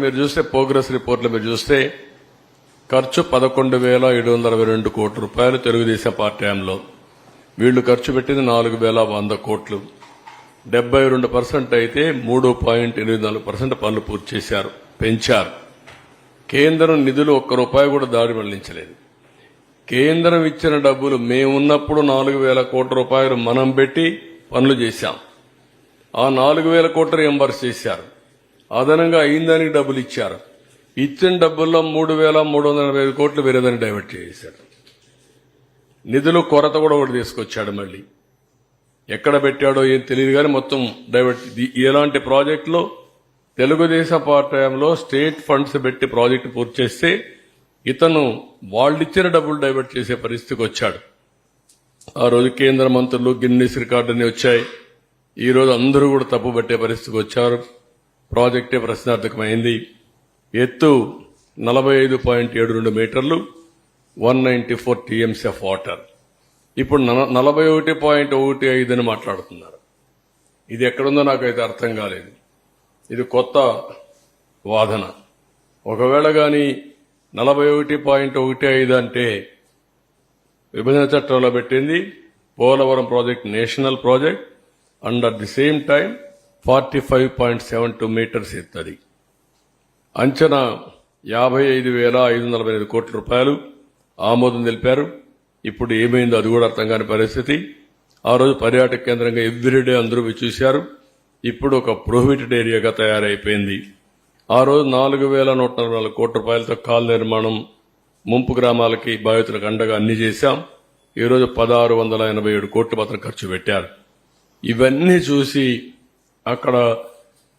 మీరు చూస్తే ప్రోగ్రెస్ రిపోర్ట్లో మీరు చూస్తే ఖర్చు 11,722 కోట్ల రూపాయలు తెలుగుదేశం పార్టీ హయాంలో. వీళ్లు ఖర్చు పెట్టింది 4,100 కోట్లు. 72% అయితే 3.84% పనులు పూర్తి చేశారు, పెంచారు. కేంద్రం నిధులు ఒక్క రూపాయి కూడా దారి మళ్లించలేదు. కేంద్రం ఇచ్చిన డబ్బులు మేమున్నప్పుడు 4,000 కోట్ల రూపాయలు మనం పెట్టి పనులు చేశాం. ఆ 4,000 కోట్లు రియంబర్స్ చేశారు. అదనంగా అయిందానికి డబ్బులు ఇచ్చారు. ఇచ్చిన డబ్బుల్లో 3,345 కోట్లు వేరేదాన్ని డైవర్ట్ చేశారు. నిధులు కొరత కూడా ఒకటి తీసుకొచ్చాడు. మళ్ళీ ఎక్కడ పెట్టాడో ఏం తెలియదు కానీ మొత్తం డైవర్ట్. ఇలాంటి ప్రాజెక్టులో తెలుగుదేశం పార్టీలో స్టేట్ ఫండ్స్ పెట్టి ప్రాజెక్టు పూర్తి చేస్తే ఇతను వాళ్ళిచ్చిన డబ్బులు డైవర్ట్ చేసే పరిస్థితికి వచ్చాడు. ఆ రోజు కేంద్ర మంత్రులు గిన్నీస్ రికార్డుని వచ్చాయి. ఈ రోజు అందరూ కూడా తప్పు పట్టే పరిస్థితికి వచ్చారు. ప్రాజెక్టే ప్రశ్నార్థకమైంది. ఎత్తు 45.72 మీటర్లు, 194 టీఎంసీ ఆఫ్ వాటర్. ఇప్పుడు 41.15 అని మాట్లాడుతున్నారు. ఇది ఎక్కడుందో నాకైతే అర్థం కాలేదు. ఇది కొత్త వాదన. ఒకవేళ గాని 41.15 అంటే విభజన చట్టంలో పెట్టింది Polavaram project national project. And at the same time 45.72 metres ఎత్తది. అంచనా 55,545 కోట్ల రూపాయలు ఆమోదం తెలిపారు. ఇప్పుడు ఏమైందో అది కూడా అర్థం కాని పరిస్థితి. ఆ రోజు పర్యాటక కేంద్రంగా ఎవ్రీడే అందరూ చూశారు. ఇప్పుడు ఒక ప్రొహిబిటెడ్ ఏరియాగా తయారైపోయింది. ఆ రోజు 4,144 కోట్ల రూపాయలతో కాల్ నిర్మాణం, ముంపు గ్రామాలకి బాధితులకు అండగా అన్ని చేశాం. ఈరోజు 1,687 కోట్లు మాత్రం ఖర్చు పెట్టారు. ఇవన్నీ చూసి అక్కడ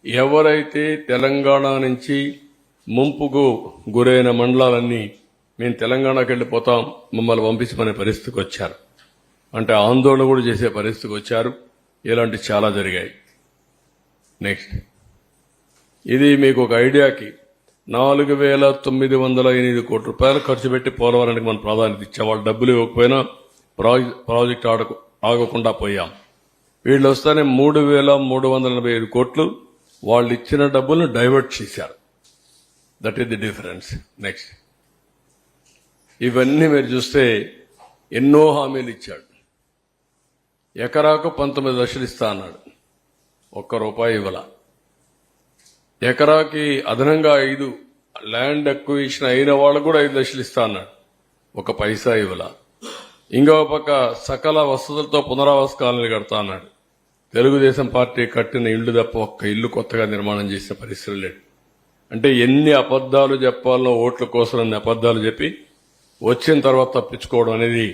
ఎవరైతే తెలంగాణ నుంచి ముంపుకు గురైన మండలాలన్నీ మేము తెలంగాణకు వెళ్లిపోతాం, మమ్మల్ని పంపించమనే పరిస్థితికి వచ్చారు. అంటే ఆందోళన కూడా చేసే పరిస్థితికి వచ్చారు. ఇలాంటి చాలా జరిగాయి. నెక్స్ట్, ఇది మీకు ఒక ఐడియాకి 4,908 కోట్ల రూపాయలు ఖర్చు పెట్టి పోలవరానికి మనం ప్రాధాన్యత ఇచ్చాం. వాళ్ళు డబ్బులు ఇవ్వకపోయినా ప్రాజెక్టు ఆగకుండా పోయాం. వీళ్ళు వస్తానే 3,385 కోట్లు వాళ్ళు ఇచ్చిన డబ్బులను డైవర్ట్ చేశారు. That is the difference. Next, ఇవన్నీ మీరు చూస్తే ఎన్నో హామీలు ఇచ్చాడు. ఎకరాకు 19 లక్షలు ఇస్తా అన్నాడు, ఒక్క రూపాయి ఇవ్వాల. ఎకరాకి అదనంగా 5 ల్యాండ్ అక్విజిషన్ అయిన వాళ్ళు కూడా 5 లక్షలు ఇస్తా అన్నాడు, ఒక పైసా ఇవ్వాల. ఇంకో పక్క సకల వసతులతో పునరావాస కాలనీలు కడతా అన్నాడు. తెలుగుదేశం పార్టీ కట్టిన ఇళ్లు తప్ప ఒక్క ఇల్లు కొత్తగా నిర్మాణం చేసిన పరిస్థితి లేడు. అంటే ఎన్ని అబద్దాలు చెప్పాలనో ఓట్ల కోసం అన్ని అబద్దాలు చెప్పి వచ్చిన తర్వాత తప్పించుకోవడం అనేది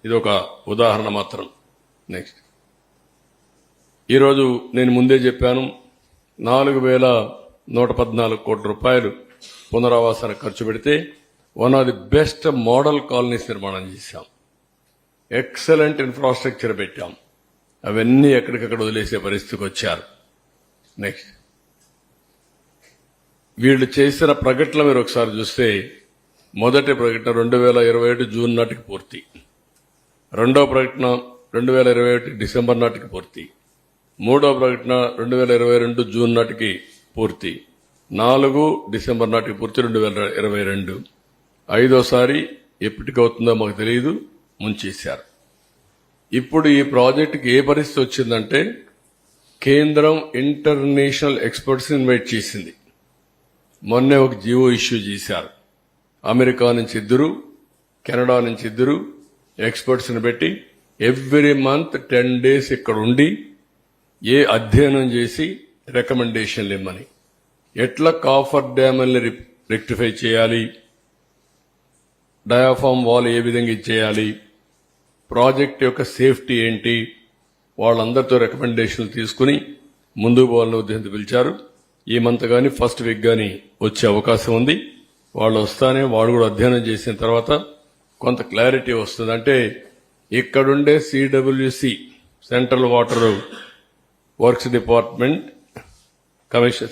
ఇది ఒక ఉదాహరణ మాత్రం. నెక్స్ట్, ఈరోజు నేను ముందే చెప్పాను 4,114 కోట్ల రూపాయలు పునరావాసానికి ఖర్చు పెడితే one of the best model colonies నిర్మాణం చేశాం. ఎక్సలెంట్ ఇన్ఫ్రాస్ట్రక్చర్ పెట్టాం. అవన్నీ ఎక్కడికక్కడ వదిలేసే పరిస్థితికి వచ్చారు. నెక్స్ట్, వీళ్ళు చేసిన ప్రకటనలు మీరు ఒకసారి చూస్తే మొదటి ప్రకటన 2021 జూన్ నాటికి పూర్తి, రెండో ప్రకటన 2021 డిసెంబర్ నాటికి పూర్తి, మూడో ప్రకటన 2022 జూన్ నాటికి పూర్తి, 4 డిసెంబర్ నాటికి పూర్తి 2022. ఐదోసారి ఎప్పటికవుతుందో మాకు తెలియదు, ముంచేశారు. ఇప్పుడు ఈ ప్రాజెక్టుకి ఏ పరిస్థితి వచ్చిందంటే కేంద్రం ఇంటర్నేషనల్ ఎక్స్పర్ట్స్ ఇన్వైట్ చేసింది. మొన్నే ఒక జీవో ఇష్యూ చేశారు. అమెరికా నుంచి 2, కెనడా నుంచి 2 ఎక్స్పర్ట్స్ ని పెట్టి ఎవ్రీ మంత్ 10 days ఇక్కడ ఉండి అధ్యయనం చేసి రికమెండేషన్లు ఇమ్మని, ఎట్లా కాఫర్ డ్యామ్ని రెక్టిఫై చేయాలి, డయాఫామ్ వాల్ ఏ విధంగా ఇచ్చేయాలి, ప్రాజెక్ట్ యొక్క సేఫ్టీ ఏంటి, వాళ్ళందరితో రికమెండేషన్లు తీసుకుని ముందుకు పోవాలని ఉద్దేశంతో పిలిచారు. ఈ మంత్ గాని ఫస్ట్ వీక్ గాని వచ్చే అవకాశం ఉంది. వాళ్ళు వస్తానే వాళ్ళు కూడా అధ్యయనం చేసిన తర్వాత కొంత క్లారిటీ వస్తుంది. అంటే ఇక్కడుండే CWC central water works department commission,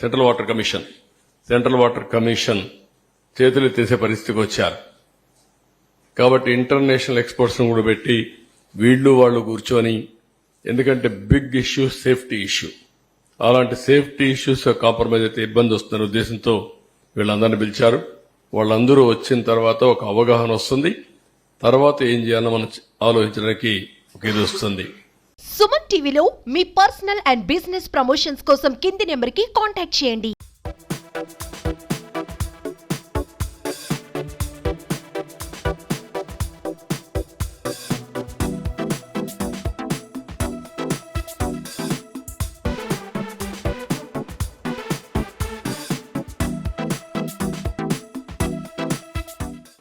central water commission చేతులు తీసే పరిస్థితికి వచ్చారు. కాబట్టి ఇంటర్నేషనల్ ఎక్స్పర్ట్స్ కూడా పెట్టి వీళ్ళు వాళ్ళు కూర్చొని, ఎందుకంటే బిగ్ ఇష్యూ సేఫ్టీ ఇష్యూ, అలాంటి సేఫ్టీ ఇష్యూస్ కాంప్రమైజ్ అయితే ఇబ్బంది వస్తున్న ఉద్దేశంతో వీళ్ళందరినీ పిలిచారు. వాళ్ళందరూ వచ్చిన తర్వాత ఒక అవగాహన వస్తుంది. తర్వాత ఏం చేయాలో మనం ఆలోచించడానికి ఒక ఇది వస్తుంది. సుమన్ టీవీలో మీ పర్సనల్ అండ్ బిజినెస్ ప్రమోషన్స్ కోసం కింది నెంబర్కి కాంటాక్ట్ చేయండి.